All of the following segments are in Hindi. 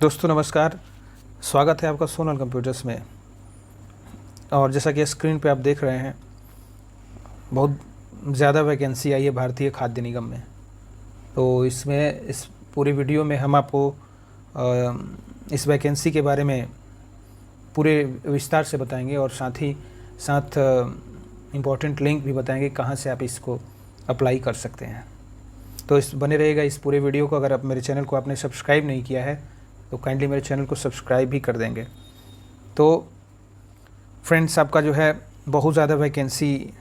दोस्तों नमस्कार। स्वागत है आपका सोनल कंप्यूटर्स में। और जैसा कि स्क्रीन पे आप देख रहे हैं, बहुत ज़्यादा वैकेंसी आई है भारतीय खाद्य निगम में। तो इस पूरी वीडियो में हम आपको इस वैकेंसी के बारे में पूरे विस्तार से बताएंगे और साथ ही साथ इम्पोर्टेंट लिंक भी बताएंगे कहाँ से आप इसको अप्लाई कर सकते हैं। तो इस बने रहेगा इस पूरे वीडियो को। अगर आप मेरे चैनल को आपने सब्सक्राइब नहीं किया है तो काइंडली मेरे चैनल को सब्सक्राइब भी कर देंगे। तो फ्रेंड्स, आपका जो है बहुत ज़्यादा वैकेंसी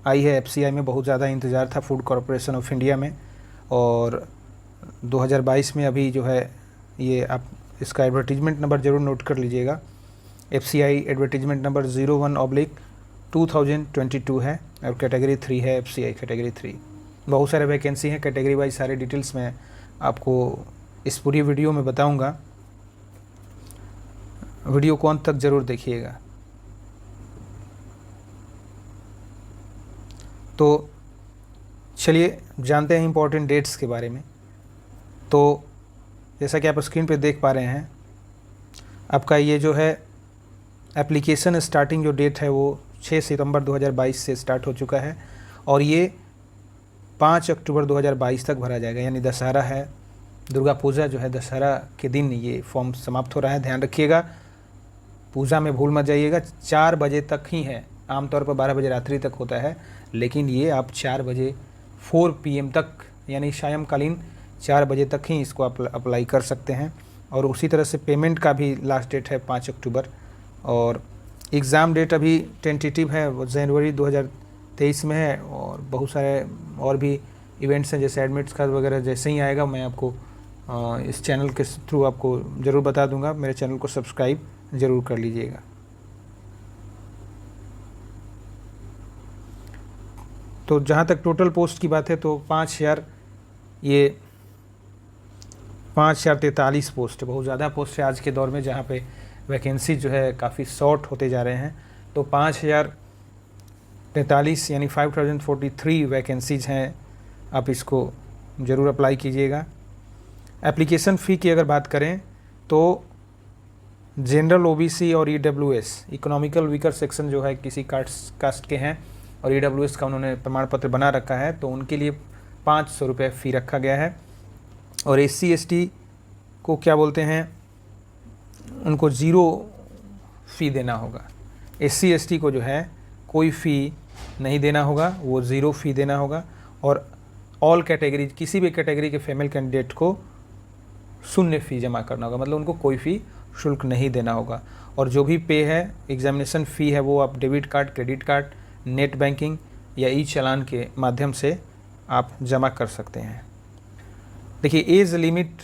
आई है। एफसीआई में बहुत ज़्यादा इंतज़ार था, फूड कॉरपोरेशन ऑफ इंडिया में। और 2022 में अभी जो है ये आप इसका एडवर्टीजमेंट नंबर ज़रूर नोट कर लीजिएगा। एफसीआई एडवर्टीजमेंट नंबर 01/2022 है और कैटेगरी 3 है। FCI category 3। बहुत सारे वैकेंसी हैं, कैटेगरी वाइज सारे डिटेल्स में आपको इस पूरी वीडियो में बताऊंगा। वीडियो को अंत तक ज़रूर देखिएगा। तो चलिए जानते हैं इम्पोर्टेंट डेट्स के बारे में। तो जैसा कि आप स्क्रीन पे देख पा रहे हैं, आपका ये जो है एप्लीकेशन स्टार्टिंग जो डेट है वो 6 सितंबर 2022 से स्टार्ट हो चुका है और ये 5 अक्टूबर 2022 तक भरा जाएगा। यानी दशहरा है, दुर्गा पूजा जो है, दशहरा के दिन ये फॉर्म समाप्त हो रहा है। ध्यान रखिएगा, पूजा में भूल मत जाइएगा। 4 बजे तक ही है। आमतौर पर 12 बजे रात्रि तक होता है, लेकिन ये आप 4 बजे 4 PM तक, यानी सायंकालीन 4 बजे तक ही इसको अप्लाई कर सकते हैं। और उसी तरह से पेमेंट का भी लास्ट डेट है 5 अक्टूबर। और एग्ज़ाम डेट अभी टेंटेटिव है, वो जनवरी 2023 में है। और बहुत सारे और भी इवेंट्स हैं, जैसे एडमिट्स कार्ड वगैरह जैसे ही आएगा मैं आपको इस चैनल के थ्रू आपको ज़रूर बता दूंगा। मेरे चैनल को सब्सक्राइब ज़रूर कर लीजिएगा। तो जहाँ तक टोटल पोस्ट की बात है तो 5043 पोस्ट है। बहुत ज़्यादा पोस्ट है आज के दौर में, जहाँ पे वैकेंसी जो है काफ़ी शॉर्ट होते जा रहे हैं। तो 5043 यानी 5043 वैकेंसीज हैं। आप इसको ज़रूर अप्लाई कीजिएगा। एप्लीकेशन फ़ी की अगर बात करें तो जनरल, ओबीसी और ईडब्ल्यूएस, इकोनॉमिकल वीकर सेक्शन जो है, किसी कास्ट के हैं और ईडब्ल्यूएस का उन्होंने प्रमाण पत्र बना रखा है, तो उनके लिए 500 रुपये फ़ी रखा गया है। और SC ST को क्या बोलते हैं, उनको 0 फ़ी देना होगा। SC ST को जो है कोई फ़ी नहीं देना होगा, वो 0 फ़ी देना होगा। और ऑल कैटेगरी, किसी भी कैटेगरी के फीमेल कैंडिडेट को 0 फ़ी जमा करना होगा, मतलब उनको कोई फ़ी शुल्क नहीं देना होगा। और जो भी पे है, एग्जामिनेशन फ़ी है, वो आप debit card, credit card, net banking या ई चालान के माध्यम से आप जमा कर सकते हैं। देखिए, एज लिमिट,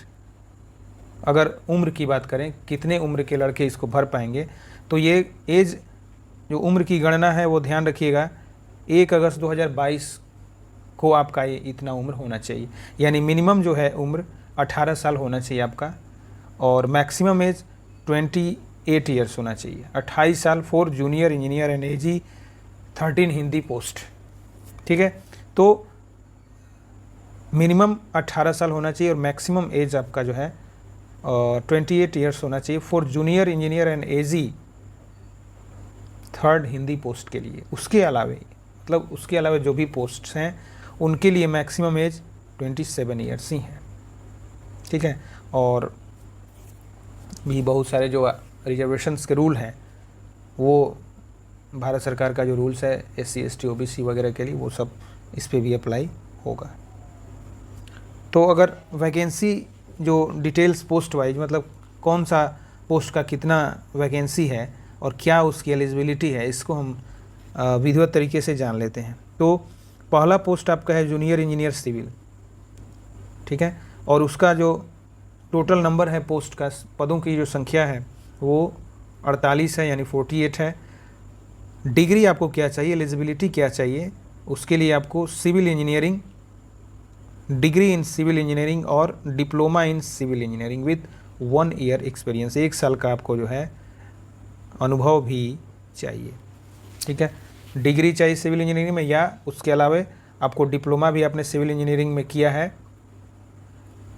अगर उम्र की बात करें, कितने उम्र के लड़के इसको भर पाएंगे, तो ये एज जो उम्र की गणना है वो ध्यान रखिएगा, 1 अगस्त 2022 को आपका ये इतना उम्र होना चाहिए। यानी मिनिमम जो है उम्र 18 साल होना चाहिए आपका, और मैक्सिमम एज 28 ईयर्स होना चाहिए। 28 साल for junior engineer and AG 13 Hindi post. ठीक है, तो मिनिमम 18 साल होना चाहिए और मैक्सिमम एज आपका जो है 28 ईयर्स होना चाहिए for junior engineer and AG 3rd Hindi post के लिए। उसके अलावे, मतलब उसके अलावा जो भी पोस्ट्स हैं उनके लिए मैक्सिमम एज 27 ईयर्स ही हैं। ठीक है, और भी बहुत सारे जो रिजर्वेशंस के रूल हैं, वो भारत सरकार का जो रूल्स है SC ST OBC वगैरह के लिए, वो सब इस पे भी अप्लाई होगा। तो अगर वैकेंसी जो डिटेल्स पोस्ट वाइज, मतलब कौन सा पोस्ट का कितना वैकेंसी है और क्या उसकी एलिजिबिलिटी है, इसको हम विधिवत तरीके से जान लेते हैं। तो पहला पोस्ट आपका है जूनियर इंजीनियर सिविल। ठीक है, और उसका जो टोटल नंबर है पोस्ट का, पदों की जो संख्या है वो 48 है, यानी 48 है। डिग्री आपको क्या चाहिए, एलिजिबिलिटी क्या चाहिए, उसके लिए आपको civil engineering, degree in civil engineering और diploma in civil engineering with 1 year experience, 1 साल का आपको जो है अनुभव भी चाहिए। ठीक है, डिग्री चाहिए सिविल इंजीनियरिंग में, या उसके अलावा आपको डिप्लोमा भी आपने सिविल इंजीनियरिंग में किया है,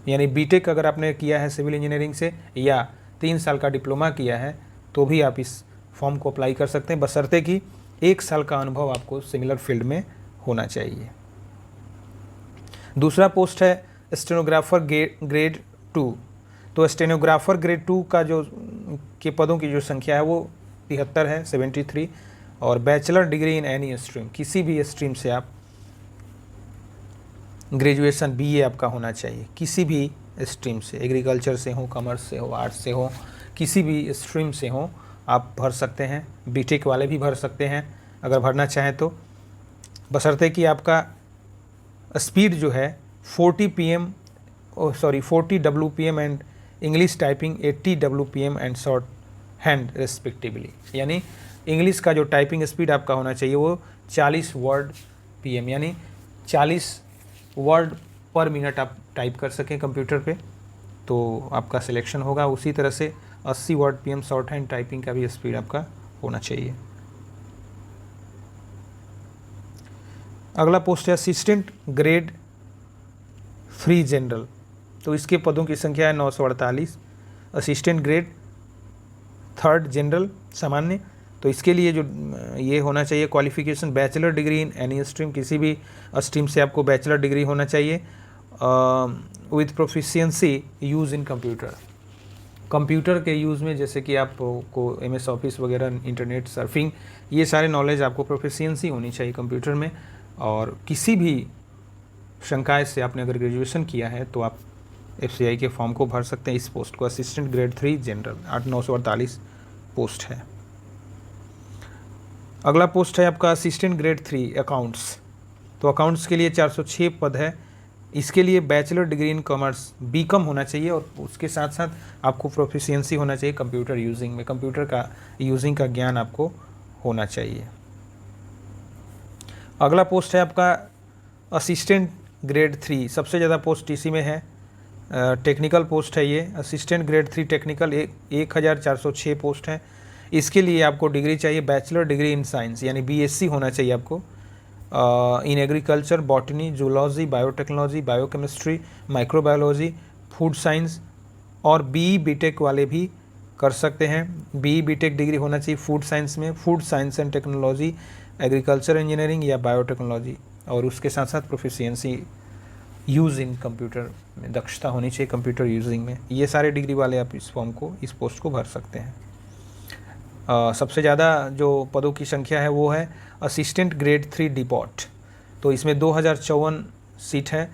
यानी बीटेक अगर आपने किया है सिविल इंजीनियरिंग से या 3 साल का डिप्लोमा किया है तो भी आप इस फॉर्म को अप्लाई कर सकते हैं, बशर्ते कि 1 साल का अनुभव आपको सिमिलर फील्ड में होना चाहिए। दूसरा पोस्ट है स्टेनोग्राफर ग्रेड 2। तो स्टेनोग्राफर ग्रेड 2 का जो के पदों की जो संख्या है वो 73 है, 73। और bachelor degree in any stream, किसी भी स्ट्रीम से आप ग्रेजुएशन बीए आपका होना चाहिए, किसी भी स्ट्रीम से, एग्रीकल्चर से हो, कॉमर्स से हो, आर्ट्स से हो, किसी भी स्ट्रीम से हो आप भर सकते हैं। बीटेक वाले भी भर सकते हैं अगर भरना चाहें तो, बशर्ते कि आपका स्पीड जो है 40 WPM and English typing 80 WPM and short hand respectively. यानी इंग्लिश का जो टाइपिंग स्पीड आपका होना चाहिए वो 40 वर्ड PM यानी 40 वर्ड पर मिनट आप टाइप कर सकें कंप्यूटर पे, तो आपका सिलेक्शन होगा। उसी तरह से 80 word PM short hand typing का भी स्पीड आपका होना चाहिए। अगला पोस्ट है असिस्टेंट ग्रेड 3 जनरल। तो इसके पदों की संख्या है 948। असिस्टेंट ग्रेड 3 जनरल सामान्य, तो इसके लिए जो ये होना चाहिए qualification bachelor degree in any stream, किसी भी स्ट्रीम से आपको बैचलर डिग्री होना चाहिए with proficiency use in computer. Computer के यूज़ में जैसे कि आपको MS ऑफिस वगैरह, इंटरनेट सर्फिंग, ये सारे नॉलेज आपको प्रोफिशिएंसी होनी चाहिए कंप्यूटर में। और किसी भी शंकाए से आपने अगर ग्रेजुएशन किया है तो आप FCI के फॉर्म को भर सकते हैं। इस पोस्ट को असिस्टेंट ग्रेड 3 जनरल 948 पोस्ट है। अगला पोस्ट है आपका असिस्टेंट ग्रेड 3 अकाउंट्स। तो अकाउंट्स के लिए 406 पद है। इसके लिए bachelor degree in commerce BCom होना चाहिए और उसके साथ साथ आपको प्रोफिशिएंसी होना चाहिए कंप्यूटर यूजिंग में, कंप्यूटर का यूजिंग का ज्ञान आपको होना चाहिए। अगला पोस्ट है आपका असिस्टेंट ग्रेड 3, सबसे ज़्यादा पोस्ट इसी में है। टेक्निकल पोस्ट है ये, असिस्टेंट ग्रेड 3 टेक्निकल 1406 पोस्ट है। इसके लिए आपको डिग्री चाहिए बैचलर डिग्री इन साइंस यानी BSc होना चाहिए आपको in agriculture, botany, zoology, biotechnology, biochemistry, microbiology, food science. और BE BTech वाले भी कर सकते हैं। BE BTech डिग्री होना चाहिए फूड साइंस में, food science and technology, agriculture engineering या बायोटेक्नोलॉजी। और उसके साथ साथ प्रोफिशिएंसी यूज़ इन कंप्यूटर में, दक्षता होनी चाहिए कंप्यूटर यूजिंग में। ये सारे डिग्री वाले आप इस फॉर्म को, इस पोस्ट को भर सकते हैं। सबसे ज़्यादा जो पदों की संख्या है वो है असिस्टेंट ग्रेड 3 डिपॉट। तो इसमें 2054 सीट है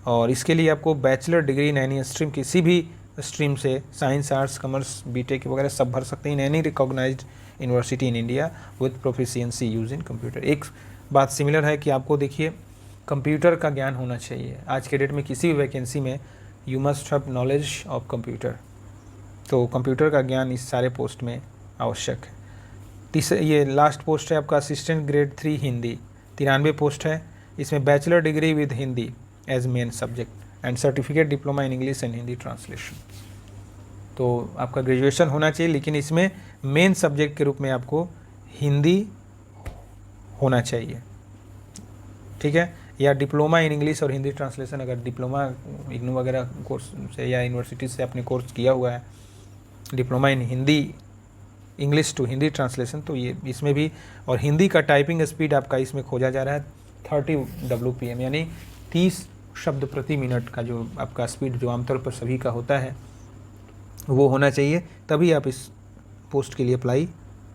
और इसके लिए आपको bachelor degree in any stream, किसी भी स्ट्रीम से, साइंस, आर्ट्स, कॉमर्स, BTech वगैरह सब भर सकते हैं in any recognised university in India with proficiency use in computer. एक बात सिमिलर है कि आपको देखिए कंप्यूटर का ज्ञान होना चाहिए। आज के डेट में किसी भी वैकेंसी में you must have knowledge of computer, तो कंप्यूटर का ज्ञान इस सारे पोस्ट में आवश्यक है। ये लास्ट पोस्ट है आपका असिस्टेंट ग्रेड 3 हिंदी, 93 पोस्ट है। इसमें bachelor degree with Hindi as main subject and certificate diploma in English and Hindi translation. तो आपका ग्रेजुएशन होना चाहिए, लेकिन इसमें मेन सब्जेक्ट के रूप में आपको हिंदी होना चाहिए, ठीक है। या डिप्लोमा इन इंग्लिश और हिंदी ट्रांसलेशन, अगर डिप्लोमा इग्नू वगैरह कोर्स से या यूनिवर्सिटी से आपने कोर्स किया हुआ है diploma in Hindi, English to Hindi translation, तो ये इसमें भी। और हिंदी का टाइपिंग स्पीड आपका इसमें खोजा जा रहा है 30 WPM यानी 30 शब्द प्रति मिनट का जो आपका स्पीड, जो आमतौर पर सभी का होता है, वो होना चाहिए, तभी आप इस पोस्ट के लिए अप्लाई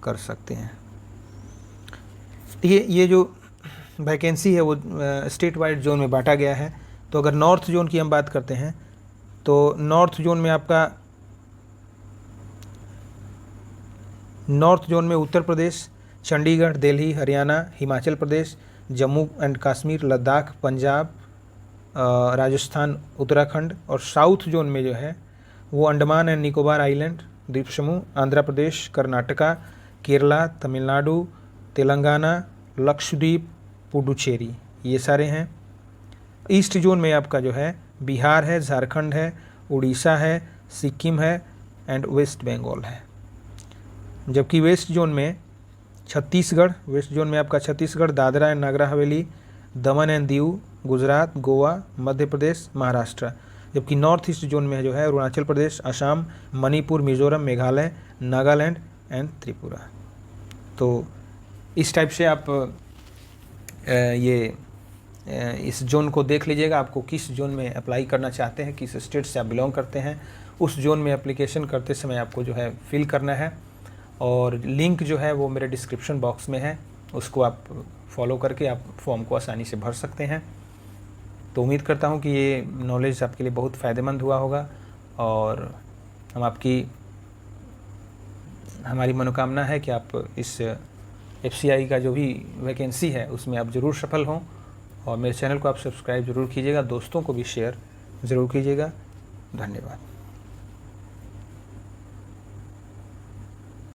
कर सकते हैं। ये जो वैकेंसी है वो स्टेट वाइड जोन में बांटा गया है। तो अगर नॉर्थ जोन की हम बात करते हैं तो नॉर्थ जोन में उत्तर प्रदेश, चंडीगढ़, दिल्ली, हरियाणा, हिमाचल प्रदेश, जम्मू एंड कश्मीर, लद्दाख, पंजाब, राजस्थान, उत्तराखंड। और साउथ जोन में जो है वो अंडमान एंड निकोबार आइलैंड द्वीप समूह, आंध्र प्रदेश, कर्नाटका, केरला, तमिलनाडु, तेलंगाना, लक्षद्वीप, पुडुचेरी, ये सारे हैं। ईस्ट जोन में आपका जो है बिहार है, झारखंड है, उड़ीसा है, सिक्किम है एंड वेस्ट बंगाल है। जबकि वेस्ट जोन में आपका Chhattisgarh, Dadra and Nagar Haveli, Daman and Diu, Gujarat, Goa, Madhya Pradesh, Maharashtra, जबकि नॉर्थ ईस्ट जोन में जो है अरुणाचल प्रदेश, असम, मणिपुर, मिज़ोरम, मेघालय, नागालैंड एंड त्रिपुरा। तो इस टाइप से आप इस जोन को देख लीजिएगा, आपको किस जोन में अप्लाई करना चाहते हैं, किस स्टेट से आप बिलोंग करते हैं, उस जोन में एप्लीकेशन करते समय आपको जो है फिल करना है। और लिंक जो है वो मेरे डिस्क्रिप्शन बॉक्स में है, उसको आप फॉलो करके आप फॉर्म को आसानी से भर सकते हैं। तो उम्मीद करता हूँ कि ये नॉलेज आपके लिए बहुत फ़ायदेमंद हुआ होगा, और हमारी मनोकामना है कि आप इस FCI का जो भी वैकेंसी है उसमें आप ज़रूर सफल हों। और मेरे चैनल को आप सब्सक्राइब ज़रूर कीजिएगा, दोस्तों को भी शेयर ज़रूर कीजिएगा। धन्यवाद।